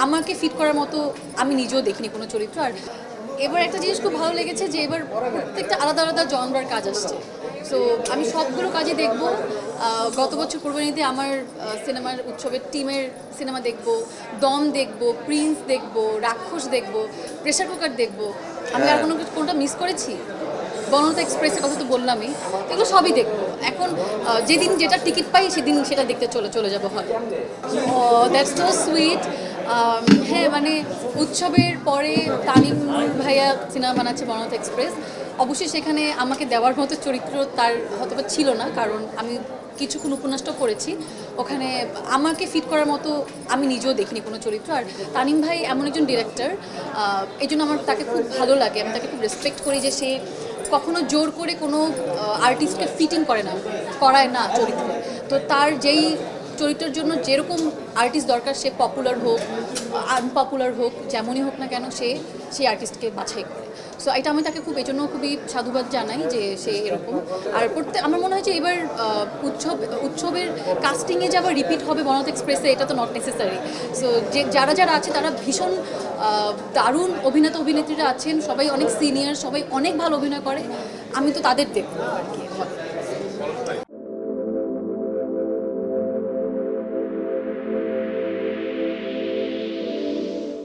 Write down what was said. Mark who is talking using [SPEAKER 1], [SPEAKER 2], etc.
[SPEAKER 1] আমাকে ফিট করার মতো আমি নিজেও দেখিনি কোনো চরিত্র। আর এবার একটা জিনিস খুব ভালো লেগেছে যে এবার প্রত্যেকটা আলাদা আলাদা জনরার কাজ আসছে। সো আমি সবগুলো কাজই দেখব। গত বছর কোরবানিতে আমার সিনেমার উৎসবের টিমের সিনেমা দেখব, দম দেখব, প্রিন্স দেখব, রাক্ষস দেখব, প্রেশার কুকার দেখব। আমি আর কোনটা মিস করেছি? বনলতা এক্সপ্রেসের কথা তো বললামই, এগুলো সবই দেখবো। এখন যেদিন যেটা টিকিট পাই সেদিন সেটা দেখতে চলে যাবো হলে। That's so sweet. হ্যাঁ, মানে উৎসবের পরে তানিম ভাইয়া সিনেমা বানাচ্ছে বনলতা এক্সপ্রেস। অবশ্যই সেখানে আমাকে দেওয়ার মতো চরিত্র তার হয়তো ছিল না, কারণ আমি কিছুক্ষণ উপন্যাসটাও পড়েছি। ওখানে আমাকে ফিট করার মতো আমি নিজেও দেখিনি কোনো চরিত্র। আর তানিম ভাই এমন একজন ডিরেক্টর, এই জন্য আমার তাকে খুব ভালো লাগে, আমি তাকে খুব রেসপেক্ট করি যে সে কখনো জোর করে কোনো আর্টিস্টকে ফিটিং করায় না চরিত্রে। তো তার যেই চরিত্রের জন্য যেরকম আর্টিস্ট দরকার, সে পপুলার হোক আনপপুলার হোক যেমনই হোক না কেন, সে সেই আর্টিস্টকে বাছাই করে। সো এটা আমি তাকে এই জন্য খুবই সাধুবাদ জানাই যে সে এরকম। আর আমার মনে হয় যে এবার উৎসবের কাস্টিংয়ে যে আবার রিপিট হবে বনলতা এক্সপ্রেসে, এটা তো নট নেসেসারি। সো যারা যারা আছে তারা ভীষণ দারুণ অভিনেতা অভিনেত্রীরা আছেন, সবাই অনেক সিনিয়র, সবাই অনেক ভালো অভিনয় করে। আমি তো তাদের দেখবো আর কি।